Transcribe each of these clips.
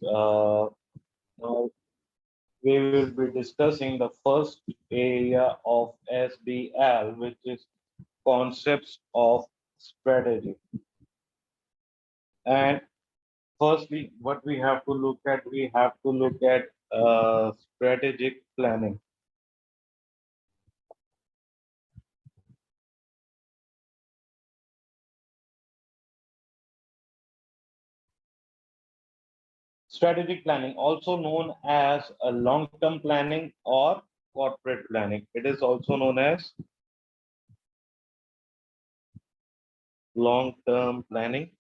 Uh, now we will be discussing the first area of SBL, which is concepts of strategy. And firstly, what we have to look at strategic planning. Strategic planning, also known as a long-term planning or corporate planning. It is also known as long-term planning,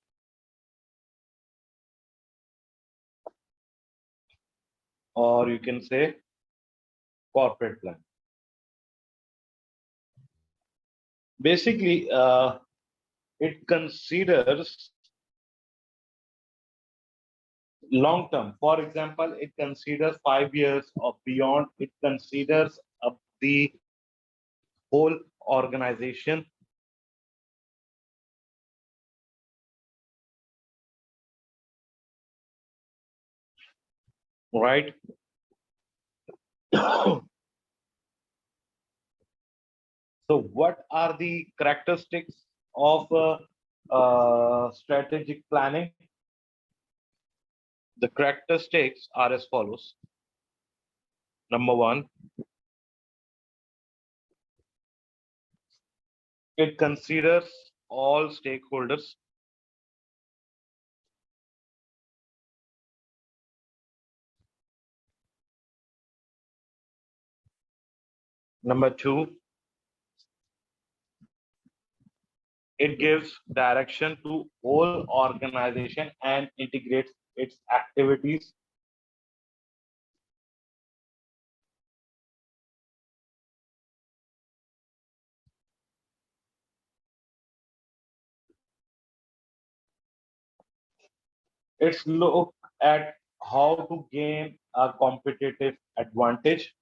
or you can say corporate plan. Basically, it considers long term. For example, it considers 5 years or beyond. It considers the whole organization, right? So, what are the characteristics of strategic planning? The characteristics are as follows. Number one, it considers all stakeholders. Number two, it gives direction to whole organization and integrates its activities. It's look at how to gain a competitive advantage.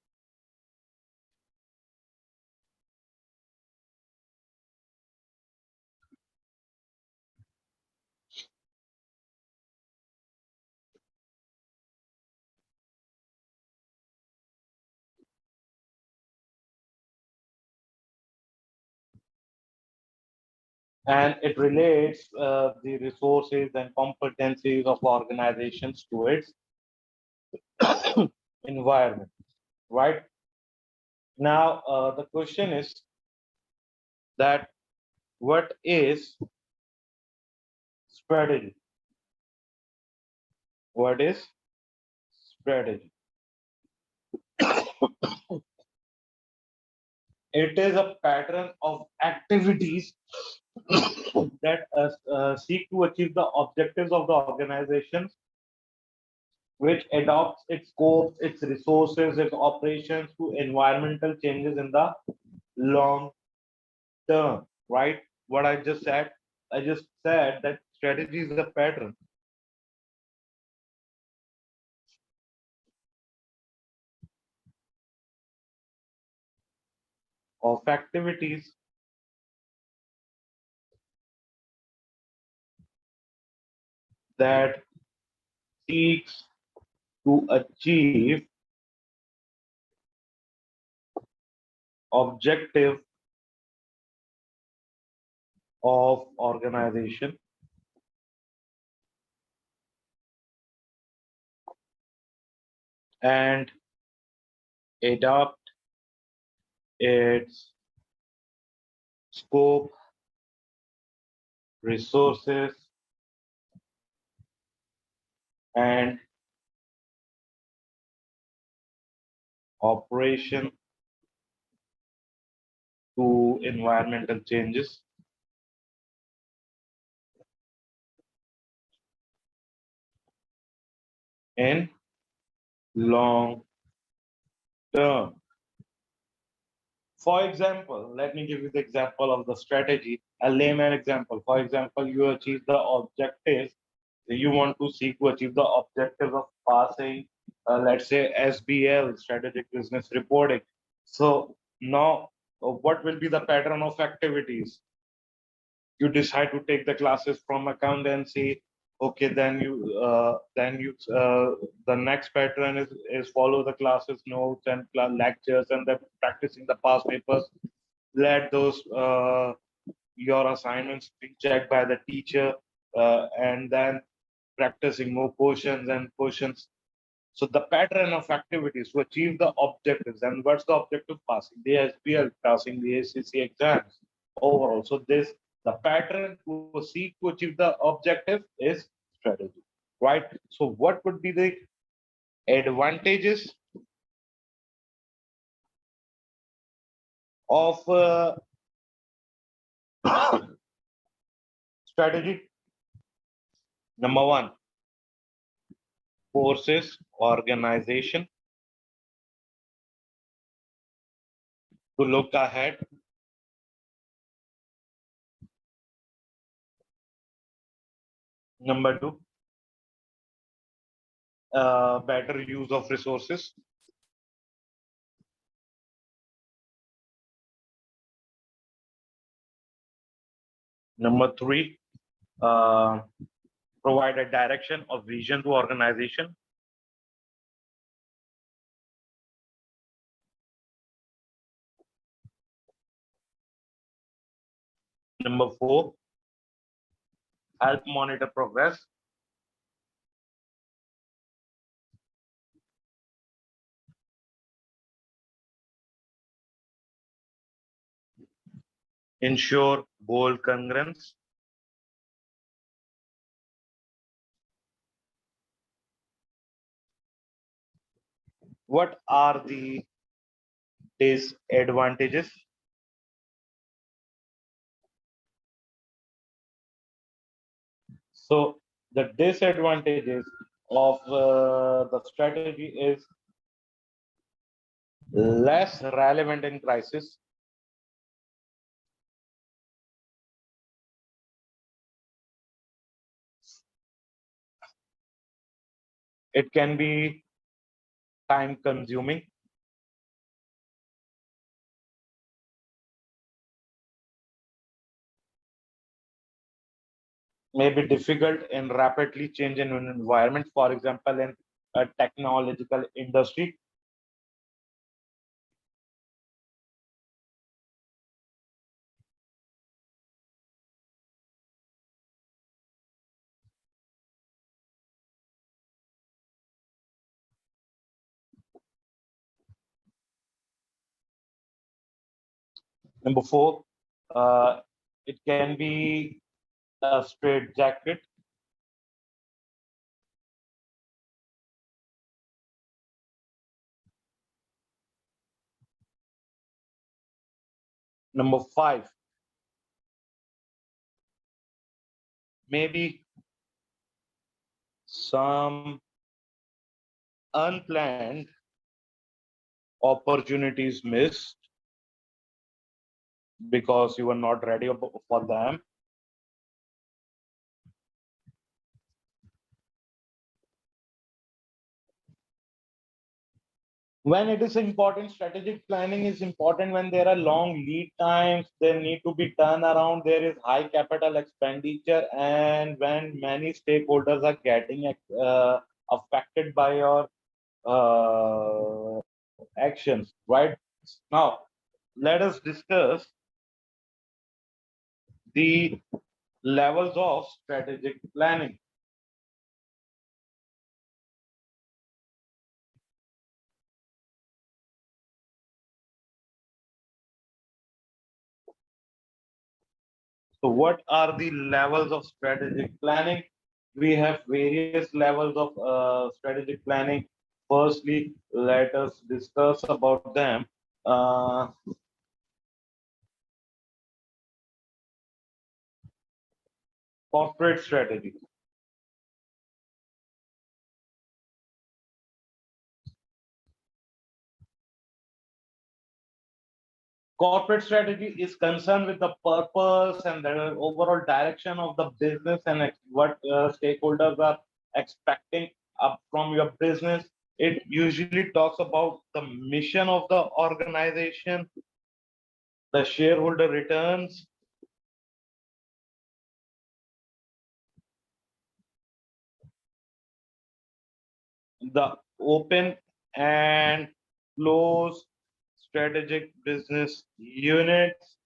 And it relates the resources and competencies of organizations to its environment, right? Now, the question is that what is strategy? What is strategy? It is a pattern of activities that seek to achieve the objectives of the organization, which adopts its scope, its resources, its operations to environmental changes in the long term, right? What I just said that strategy is a pattern of activities that seeks to achieve objective of organization and adopt its scope, resources, and operation to environmental changes in long term. For example, let me give you the example of the strategy, a layman example. For example, you achieve the objectives, you want to seek to achieve the objectives of passing, let's say, SBL, strategic business reporting. So now, what will be the pattern of activities? You decide to take the classes from accountancy, Okay, the next pattern is follow the classes notes and lectures, and then practicing the past papers. Let those your assignments be checked by the teacher, and then practicing more questions and questions. So the pattern of activities to achieve the objectives, and what's the objective? Passing the SBL, passing the ACCA exams overall. So this the pattern to seek to achieve the objective is strategy, right? So what would be the advantages of strategy? Number one, forces organization to look ahead. Number two, better use of resources. Number three, uh, provide a direction of vision to organization. Number four, help monitor progress. Ensure goal congruence. What are the disadvantages? So the disadvantages of the strategy is less relevant in crisis. It can be time consuming, maybe difficult in rapidly changing environment, for example, in a technological industry. Number four, uh, it can be a straight jacket. Number five, maybe some unplanned opportunities missed because you were not ready for them. When it is important, strategic planning is important when there are long lead times, there need to be turnaround, there is high capital expenditure, and when many stakeholders are getting affected by your uh, actions, right? Now, let us discuss the levels of strategic planning. So, what are the levels of strategic planning? We have various levels of strategic planning. Firstly, let us discuss about them. Uh, corporate strategy. Corporate strategy is concerned with the purpose and the overall direction of the business and what stakeholders are expecting up from your business. It usually talks about the mission of the organization, the shareholder returns, the open and closed strategic business units,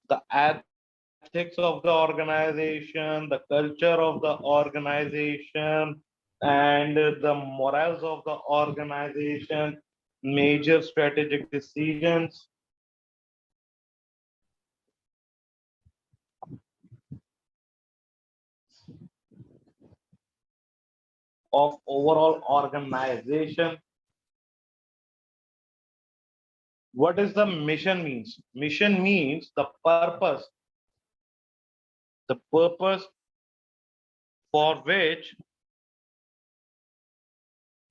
the ethics of the organization, the culture of the organization, and the morals of the organization, major strategic decisions of overall organization. What is the mission means? Mission means the purpose for which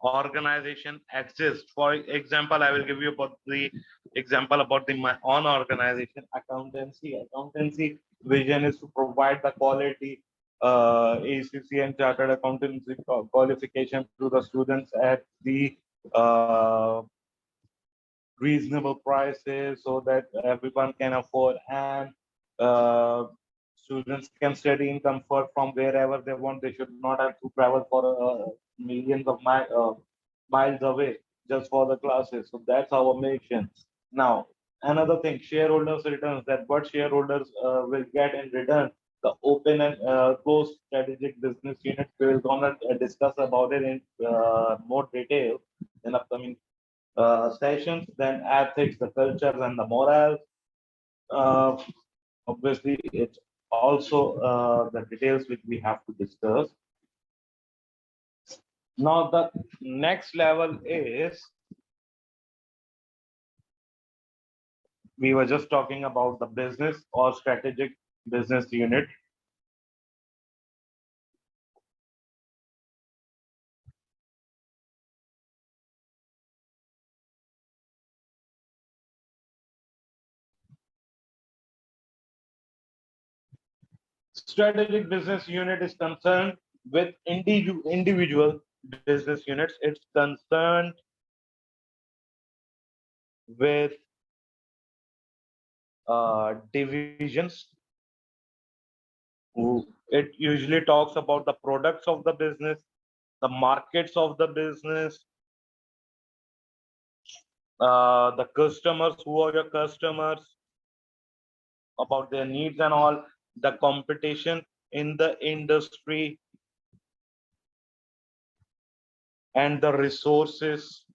organization exists. For example, I will give you about the example about my own organization, accountancy. Accountancy vision is to provide the quality ACCA and chartered accountancy qualification to the students at the uh, reasonable prices so that everyone can afford, and uh, students can study in comfort from wherever they want. They should not have to travel for millions of miles away just for the classes. So that's our mission. Now, another thing, shareholders returns, that what shareholders will get in return, the open and closed strategic business unit. We will gonna discuss about it in more detail in upcoming sessions. Then ethics, the cultures, and the morals. Uh, Obviously, it's also the details which we have to discuss. Now, the next level is, we were just talking about the business or strategic business unit. Strategic business unit is concerned with individual business units. It's concerned with divisions. It usually talks about the products of the business, the markets of the business, the customers, who are your customers, about their needs and all, the competition in the industry, and the resources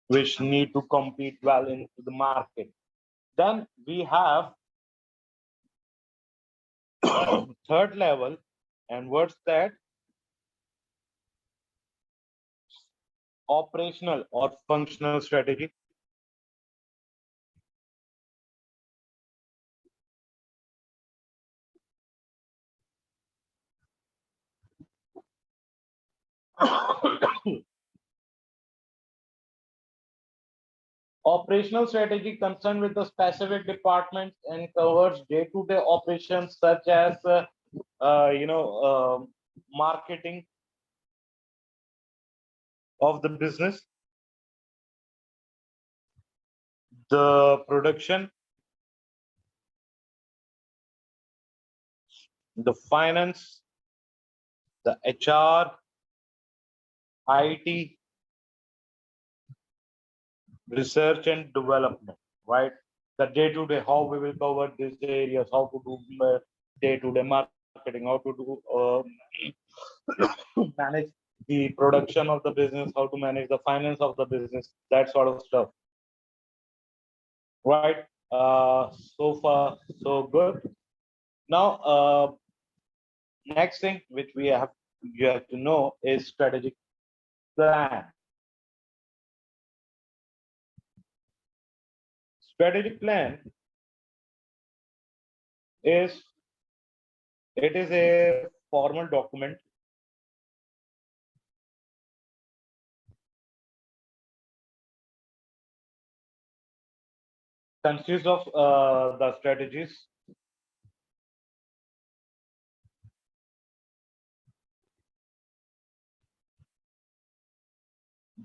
which need to compete well into the market. Then we have third level, and what's that? Operational or functional strategy. Operational strategy concerned with the specific departments and covers day-to-day operations such as marketing of the business, the production, the finance, the HR, IT, research and development, right? The day-to-day, how we will cover these areas, how to do day-to-day marketing, how to do manage the production of the business, how to manage the finance of the business, that sort of stuff, right? So far, so good. Now, next thing which you have to know is strategic plan. Strategic plan is, it is a formal document consists of the strategies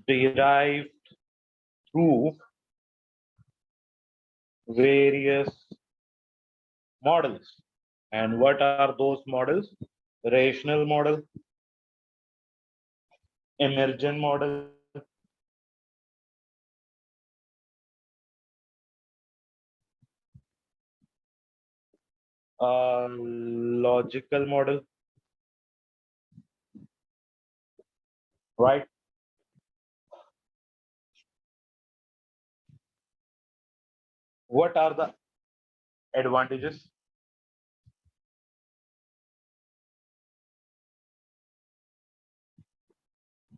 derived through various models. And what are those models? Rational model, emergent model, logical model, right? What are the advantages?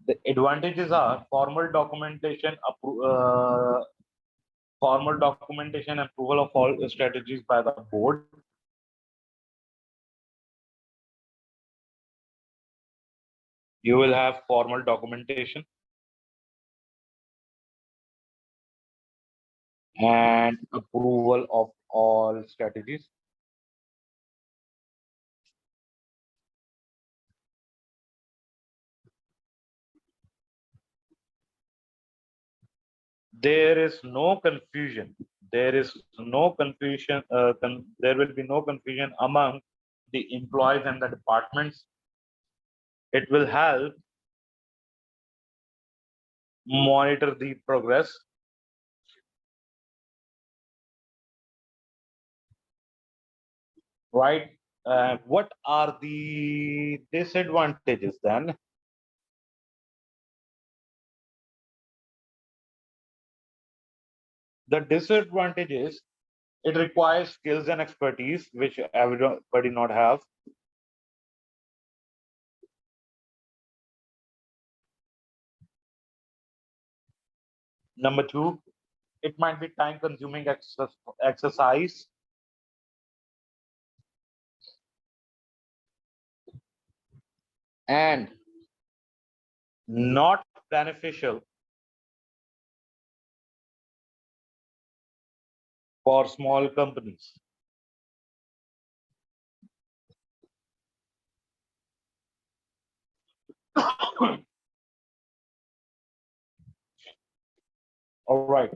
The advantages are formal documentation approval of all strategies by the board. You will have formal documentation and approval of all strategies. There is no confusion. There is no confusion. There will be no confusion among the employees and the departments. It will help monitor the progress. Right? What are the disadvantages then? The disadvantage is it requires skills and expertise, which everybody not have. Number two, it might be time consuming exercise. And not beneficial for small companies. All right.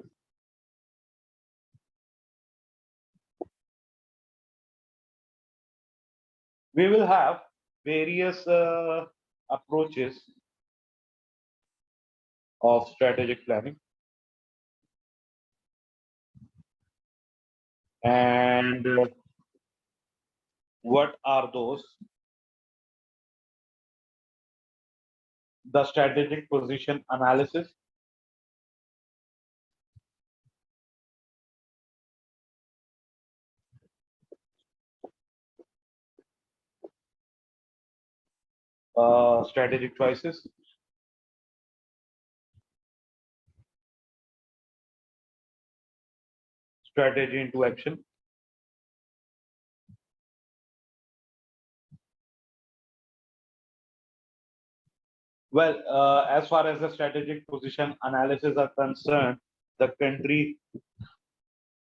We will have various approaches of strategic planning. And what are those? The strategic position analysis, strategic choices, strategy into action. Well, as far as the strategic position analysis are concerned, the country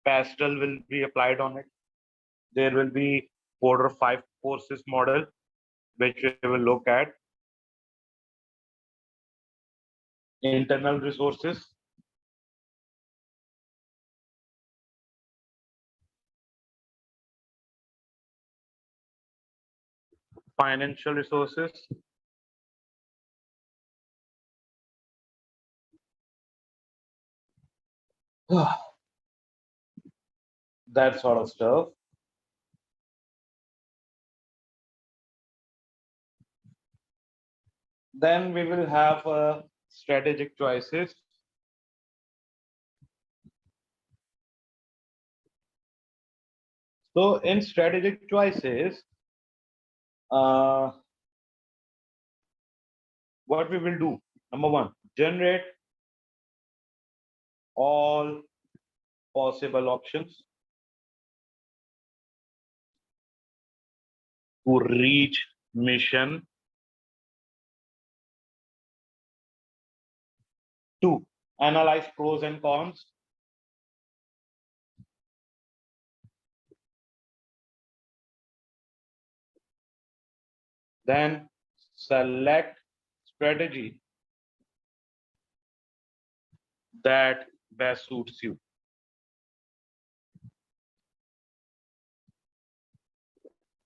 pastel will be applied on it. There will be 4 or 5 courses model, which we will look at. Internal resources, financial resources, that sort of stuff. Then we will have strategic choices. So in strategic choices, uh, what we will do, number one, generate all possible options to reach mission. Two, analyze pros and cons. Then select strategy that best suits you.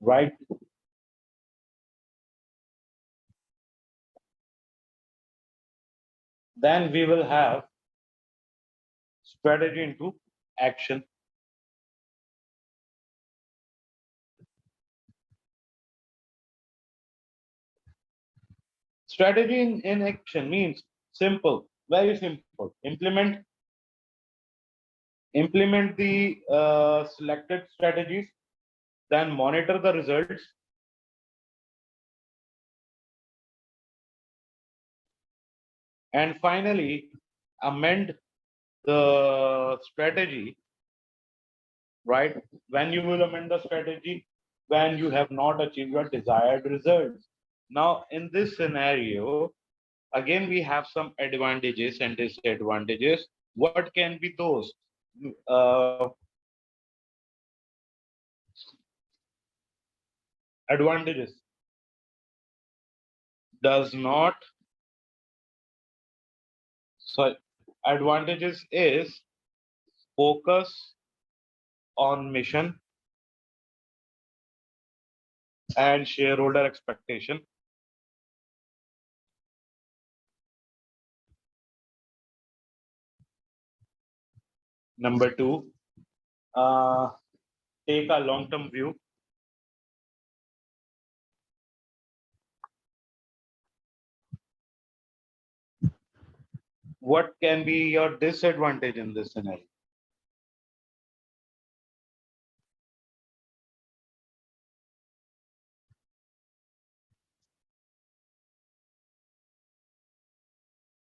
Right? Then we will have strategy into action. Strategy in action means simple, very simple. Implement the selected strategies, then monitor the results, and finally amend the strategy, right? When you will amend the strategy, when you have not achieved your desired results. Now, in this scenario, again, we have some advantages and disadvantages. What can be those? Uh, Advantages does not, sorry, advantages is focus on mission and shareholder expectation. Number two, uh, take a long-term view. What can be your disadvantage in this scenario?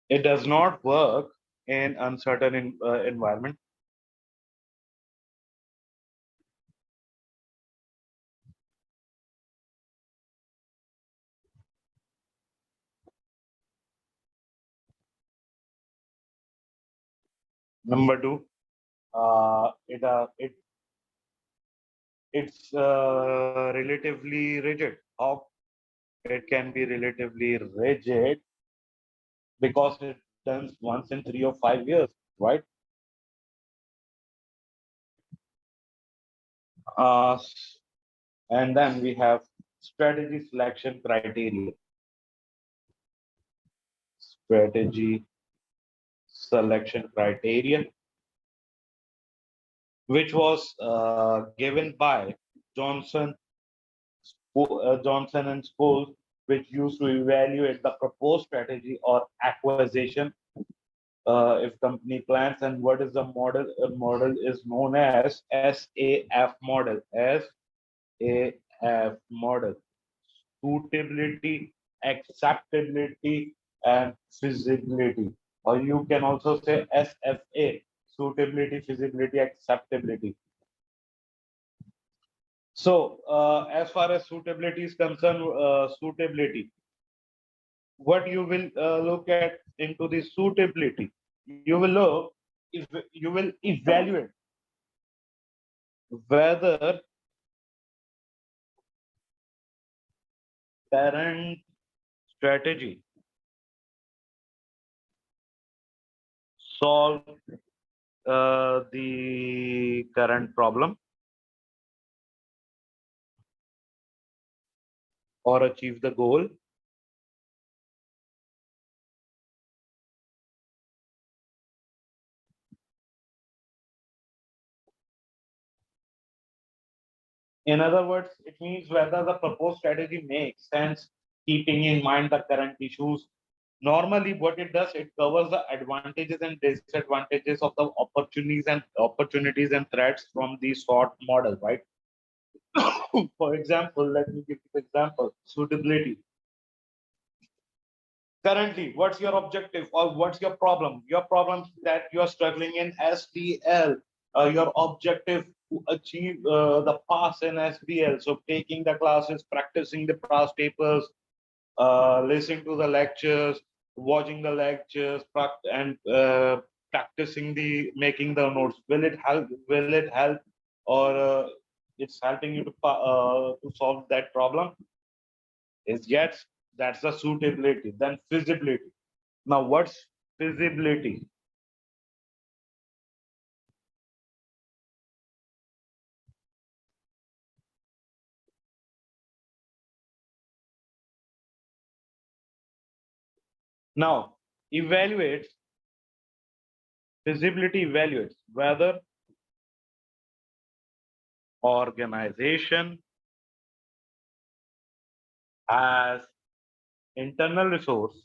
It does not work in uncertain environment. Number two, it's relatively rigid. How it can be relatively rigid because it done once in 3 or 5 years, right? Uh, and then we have strategy selection criteria. Strategy selection criteria, which was given by Johnson, Johnson and Scholes, which used to evaluate the proposed strategy or acquisition if company plans. And what is the model? A model is known as SAF model. SAF model: suitability, acceptability, and feasibility. Or you can also say SFA: suitability, feasibility, acceptability. So, as far as suitability is concerned, suitability, what you will look at into the suitability, you will look, if you will evaluate whether current strategy solve the current problem or achieve the goal. In other words, it means whether the proposed strategy makes sense, keeping in mind the current issues. Normally, what it does, it covers the advantages and disadvantages of the opportunities and threats from the SWOT model, right? For example, let me give you an example. Suitability. Currently, what's your objective or what's your problem? Your problem that you are struggling in SBL. Your objective to achieve the pass in SBL. So taking the classes, practicing the past papers, listening to the lectures, watching the lectures, and practicing the making the notes. Will it help? Will it help, or it's helping you to solve that problem? Is yes, that's the suitability. Then feasibility. Now, what's feasibility? Now, evaluates feasibility evaluates whether organization has internal resource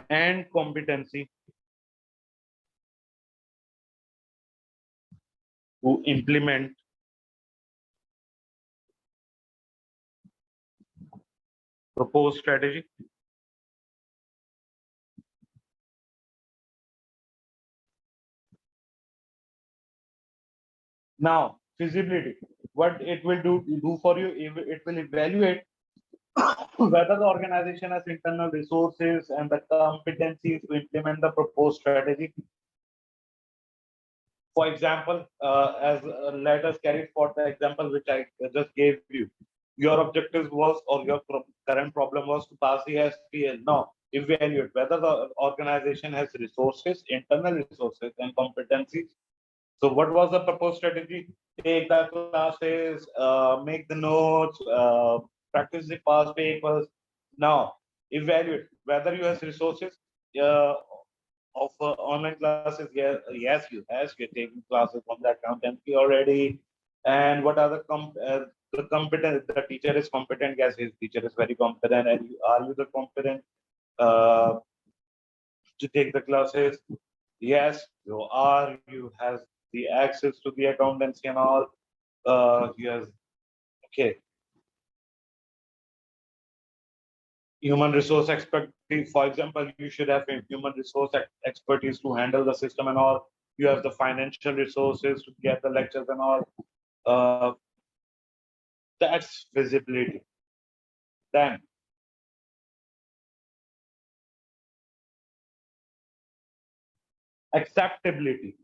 and competency to implement proposed strategy. Now, feasibility, what it will do for you, it will evaluate whether the organization has internal resources and the competencies to implement the proposed strategy. For example, as let us carry forward the example which I just gave you. Your objective was, or your current problem was to pass the SBL. Now, evaluate whether the organization has resources, internal resources, and competencies. So, what was the proposed strategy? Take the classes, make the notes, practice the past papers. Now, evaluate whether you have resources. Uh, of online classes, yes, you're taking classes from the accountancy already. And what are the competent? The teacher is competent. Yes, his teacher is very competent. And are you the competent uh, to take the classes? Yes, you are. You have the access to the accountancy and all. Yes, okay. Human resource expertise, for example, you should have a human resource expertise to handle the system and all. You have the financial resources to get the lectures and all. uh, that's visibility. Then acceptability.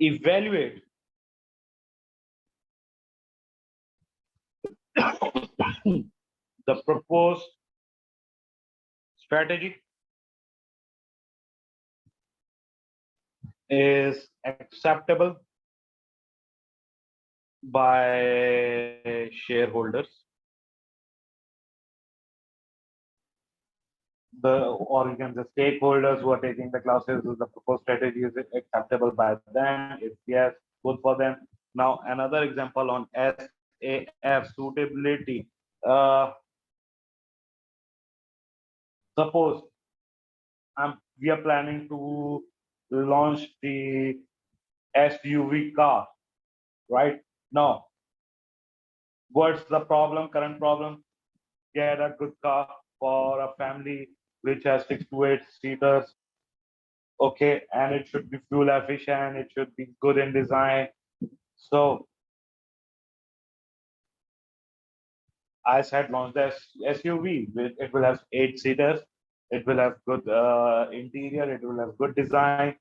Evaluate the proposed strategy is acceptable by shareholders, or you can say stakeholders who are taking the classes. The proposed strategy is acceptable by them. If yes, good for them. Now, another example on SAF suitability. Suppose we are planning to launch the SUV car, right? Now, what's the problem? Current problem? Get a good car for a family which has 6 to 8 seaters. Okay, and it should be fuel efficient. It should be good in design. So I said launch the SUV. It will have 8 seaters. It will have good interior. It will have good design.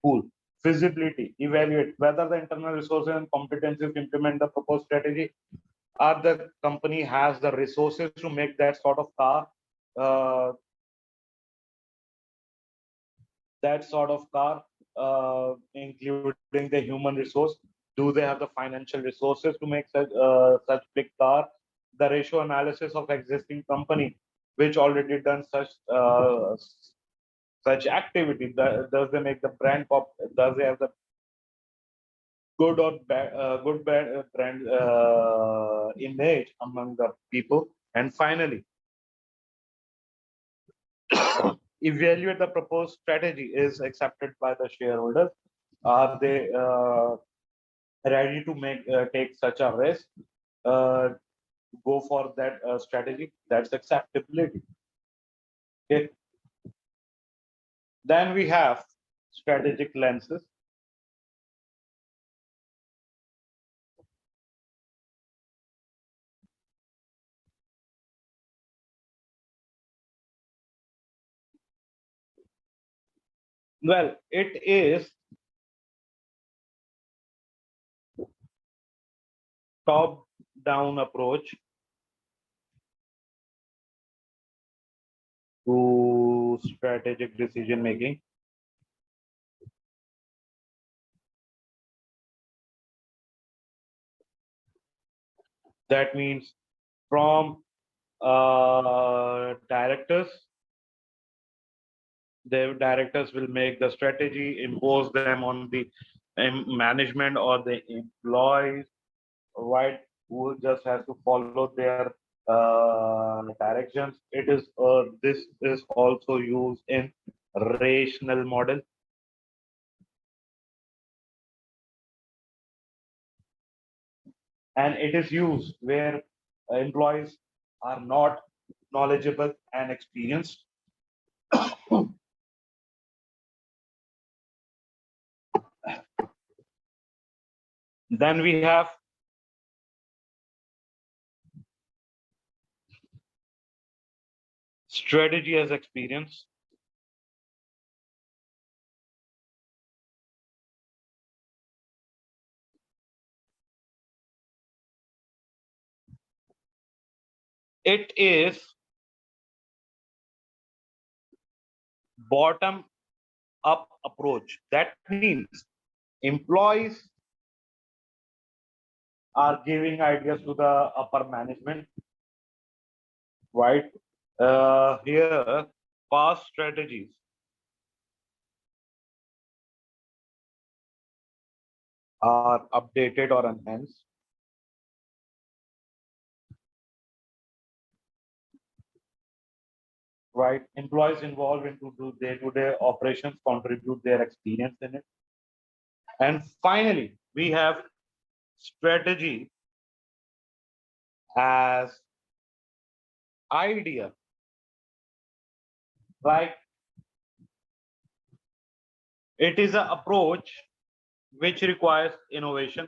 Cool. Feasibility. Evaluate whether the internal resources and competencies to implement the proposed strategy. Are the company has the resources to make that sort of car? Uh, that sort of car, including the human resource. Do they have the financial resources to make such big car? The ratio analysis of existing company, which already done such activity. Does they make the brand pop? Does they have the good or bad, good bad brand image among the people? And finally, evaluate the proposed strategy is accepted by the shareholders. Are they ready to take such a risk? Uh, Go for that strategy. That's acceptability. Okay. Then we have strategic lenses. Well, it is top-down approach strategic decision making. That means from directors, the directors will make the strategy, impose them on the management or the employees, right? Who just has to follow their directions. This is also used in rational model, and it is used where employees are not knowledgeable and experienced. Then we have strategy as experience. It is bottom up approach. That means employees are giving ideas to the upper management, right? Here, past strategies are updated or enhanced, right? Employees involved into day-to-day operations contribute their experience in it. And finally, we have strategy as idea. Like it is an approach which requires innovation,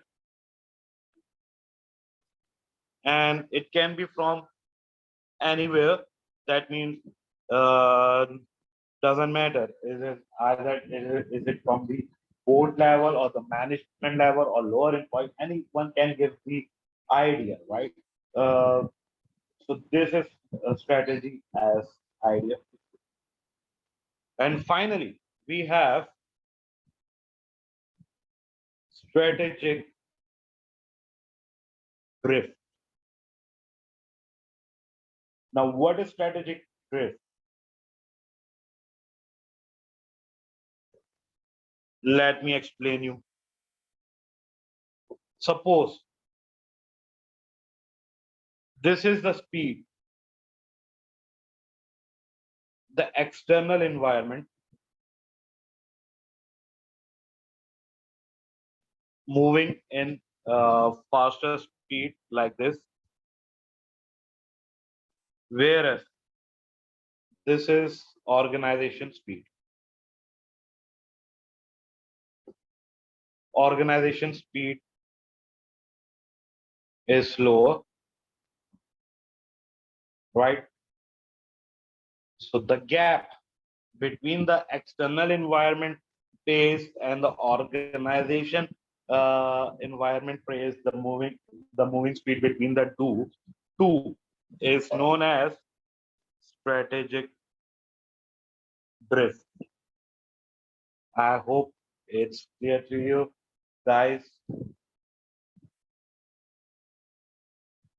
and it can be from anywhere. That means uh, doesn't matter. Is it from the board level or the management level or lower employees? Anyone can give the idea, right? Uh, so this is a strategy as idea. And finally, we have strategic drift. Now, what is strategic drift? Let me explain you. Suppose this is the speed, the external environment moving in faster speed like this, whereas this is organization speed. Organization speed is slower, right? So the gap between the external environment pace and the organization environment pace, the moving speed between the two is known as strategic drift. I hope it's clear to you guys.